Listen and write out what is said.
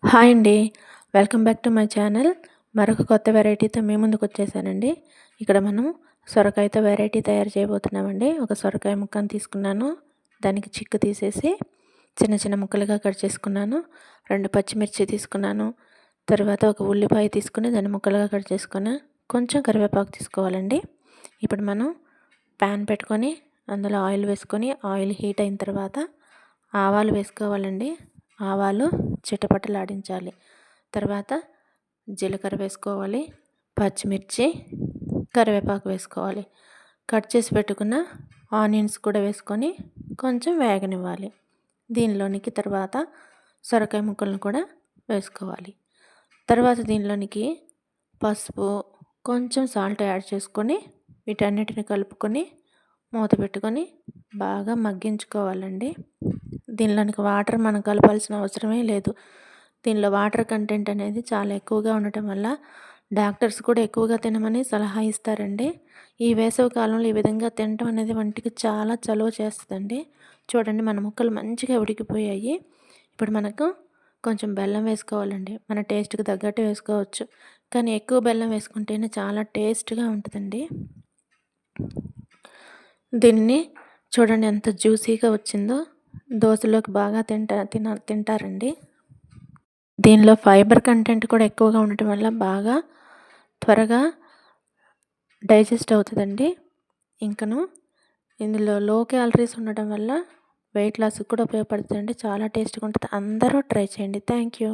Hi అండి. Welcome back to my channel. మరొక కొత్త వెరైటీతో మీ ముందుకొచ్చేసానండి. ఇక్కడ మనం సొరకాయతో వెరైటీ తయారు చేయబోతున్నామండి. ఒక సొరకాయ ముక్కను తీసుకున్నాను. దానికి చిక్కు తీసేసి చిన్న చిన్న ముక్కలుగా కట్ చేసుకున్నాను. 2 పచ్చిమిర్చి తీసుకున్నాను. తర్వాత ఒక ఉల్లిపాయ తీసుకుని దాన్ని ముక్కలుగా కట్ చేసుకున్నా. కొంచెం కరివేపాకు తీసుకోవాలండి. ఇప్పుడు మనం ప్యాన్ పెట్టుకొని అందులో ఆయిల్ వేసుకొని ఆయిల్ హీట్ అయిన తర్వాత ఆవాలు వేసుకోవాలండి. ఆవాలు చిటపటలాడించాలి. తర్వాత జీలకర్ర వేసుకోవాలి, పచ్చిమిర్చి, కరివేపాకు వేసుకోవాలి. కట్ చేసి పెట్టుకున్న ఆనియన్స్ కూడా వేసుకొని కొంచెం వేగనివ్వాలి. దీనిలోనికి తర్వాత సొరకాయ ముక్కలను కూడా వేసుకోవాలి. తర్వాత దీనిలోనికి పసుపు, కొంచెం సాల్ట్ యాడ్ చేసుకొని వీటన్నిటిని కలుపుకొని మూత పెట్టుకొని బాగా మగ్గించుకోవాలండి. దీనిలోనికి వాటర్ మనం కలపాల్సిన అవసరమే లేదు. దీనిలో వాటర్ కంటెంట్ అనేది చాలా ఎక్కువగా ఉండటం వల్ల డాక్టర్స్ కూడా ఎక్కువగా తినమని సలహా ఇస్తారండి. ఈ వేసవి కాలంలో ఈ విధంగా తినటం అనేది వంటికి చాలా చలువ చేస్తుందండి. చూడండి, మన ముక్కలు మంచిగా ఉడికిపోయాయి. ఇప్పుడు మనకు కొంచెం బెల్లం వేసుకోవాలండి. మన టేస్ట్కి తగ్గట్టు వేసుకోవచ్చు, కానీ ఎక్కువ బెల్లం వేసుకుంటేనే చాలా టేస్ట్గా ఉంటుందండి. దీన్ని చూడండి ఎంత జ్యూసీగా వచ్చిందో. దోశలోకి బాగా తింటారండి. దీనిలో ఫైబర్ కంటెంట్ కూడా ఎక్కువగా ఉండటం వల్ల బాగా త్వరగా డైజెస్ట్ అవుతుందండి. ఇంకను ఇందులో లో క్యాలరీస్ ఉండటం వల్ల వెయిట్ లాస్కి కూడా ఉపయోగపడుతుందండి. చాలా టేస్ట్గా ఉంటుంది. అందరూ ట్రై చేయండి. Thank you.